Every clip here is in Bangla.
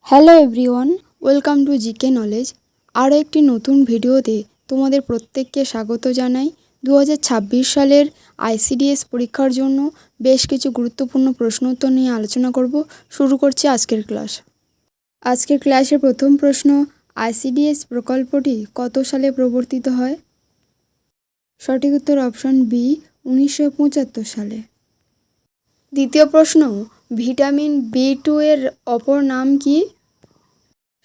Hello everyone, welcome to GK knowledge. আরও একটি নতুন ভিডিওতে তোমাদের প্রত্যেককে স্বাগত জানাই। 2026 সালের আইসিডিএস পরীক্ষার জন্য বেশ কিছু গুরুত্বপূর্ণ প্রশ্ন উত্তর নিয়ে আলোচনা করব। শুরু করছি আজকের ক্লাস। আজকের ক্লাসের প্রথম প্রশ্ন, আইসিডিএস প্রকল্পটি কত সালে প্রবর্তিত হয়? সঠিক উত্তর অপশন বি, 1975 সালে। দ্বিতীয় প্রশ্ন, ভিটামিন B2 এর অপর নাম কি?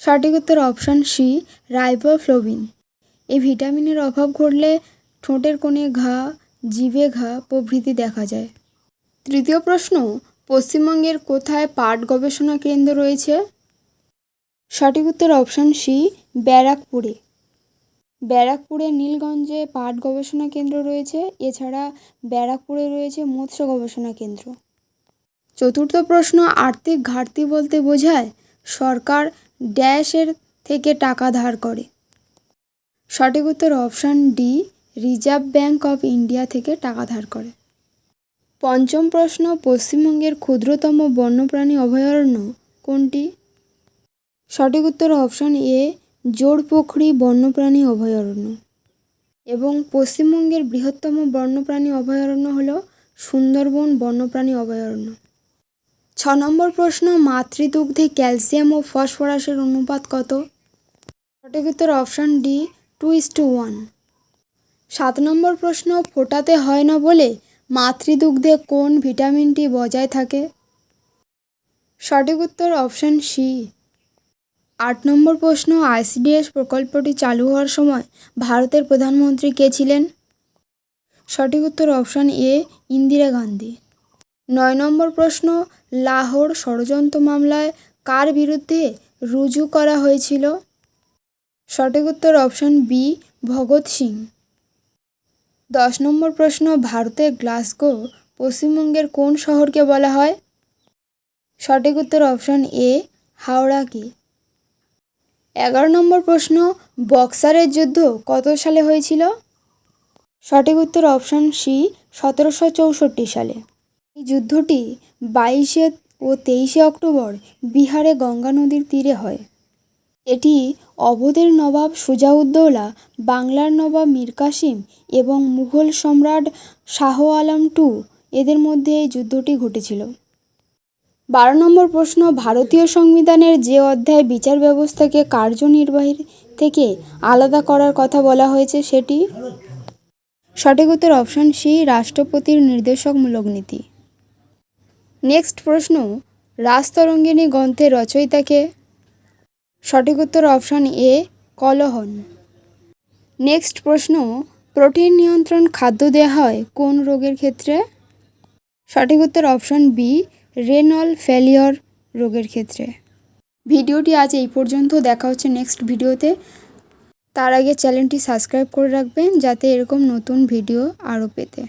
সঠিক উত্তর অপশন সি, রাইবোফ্লাভিন। এই ভিটামিনের অভাব ঘটলে ঠোঁটের কোণে ঘা, জিভে ঘা প্রভৃতি দেখা যায়। তৃতীয় প্রশ্ন, পশ্চিমবঙ্গের কোথায় পাট গবেষণা কেন্দ্র রয়েছে? সঠিক উত্তর অপশন সি, ব্যারাকপুরে। ব্যারাকপুরে নীলগঞ্জে পাট গবেষণা কেন্দ্র রয়েছে। এছাড়া ব্যারাকপুরে রয়েছে মৎস্য গবেষণা কেন্দ্র। চতুর্থ প্রশ্ন, আর্থিক ঘাটতি বলতে বোঝায় সরকার ড্যাশের থেকে টাকা ধার করে। সঠিক উত্তর option D, reserve bank of India থেকে টাকা ধার করে। পঞ্চম প্রশ্ন, পশ্চিমবঙ্গের ক্ষুদ্রতম বন্যপ্রাণী অভয়ারণ্য কোনটি? সঠিক উত্তর অপশান এ, জোড়পোখরি বন্যপ্রাণী অভয়ারণ্য। এবং পশ্চিমবঙ্গের বৃহত্তম বন্যপ্রাণী অভয়ারণ্য হল সুন্দরবন বন্যপ্রাণী অভয়ারণ্য। 6 নম্বর প্রশ্ন, মাতৃদুগ্ধে ক্যালসিয়াম ও ফসফরাসের অনুপাত কত? সঠিক উত্তর অপশান ডি, 2:1। 7 নম্বর প্রশ্ন, ফোটাতে হয় না বলে মাতৃদুগ্ধে কোন ভিটামিনটি বজায় থাকে? সঠিক উত্তর অপশান সি। 8 নম্বর প্রশ্ন, আইসিডিএস প্রকল্পটি চালু হওয়ার সময় ভারতের প্রধানমন্ত্রী কে ছিলেন? সঠিক উত্তর অপশান এ, ইন্দিরা গান্ধী। 9 নম্বর প্রশ্ন, লাহোর ষড়যন্ত্র মামলায় কার বিরুদ্ধে রুজু করা হয়েছিল? সঠিক উত্তর অপশান বি, ভগৎ সিং। 10 নম্বর প্রশ্ন, ভারতের গ্লাসগো পশ্চিমবঙ্গের কোন শহরকে বলা হয়? সঠিক উত্তর অপশান এ, হাওড়াকে। 11 নম্বর প্রশ্ন, বক্সারের যুদ্ধ কত সালে হয়েছিল? সঠিক উত্তর অপশান সি, 1764 সালে। এই যুদ্ধটি 22 ও 23 অক্টোবর বিহারে গঙ্গা নদীর তীরে হয়। এটি অবধের নবাব সুজাউদ্দৌলা, বাংলার নবাব মীর কাসিম এবং মুঘল সম্রাট শাহ আলম এদের মধ্যে এই যুদ্ধটি ঘটেছিল। 12 নম্বর প্রশ্ন, ভারতীয় সংবিধানের যে অধ্যায় বিচার ব্যবস্থাকে কার্যনির্বাহী থেকে আলাদা করার কথা বলা হয়েছে সেটি? সঠিক উত্তর অপশান সি, রাষ্ট্রপতির নির্দেশকমূলক নীতি। নেক্সট প্রশ্ন, রাজতরঙ্গিনী গ্রন্থের রচয়িতা কে? সঠিক উত্তর অপশান এ, কলহন। নেক্সট প্রশ্ন, প্রোটিন নিয়ন্ত্রণ খাদ্য দেওয়া হয় কোন রোগের ক্ষেত্রে? সঠিক উত্তর অপশান বি, রেনাল ফেলিওর রোগের ক্ষেত্রে। ভিডিওটি আজ এই পর্যন্ত, দেখা হচ্ছে নেক্সট ভিডিওতে। তার আগে চ্যানেলটি সাবস্ক্রাইব করে রাখবেন যাতে এরকম নতুন ভিডিও আরও পেতে।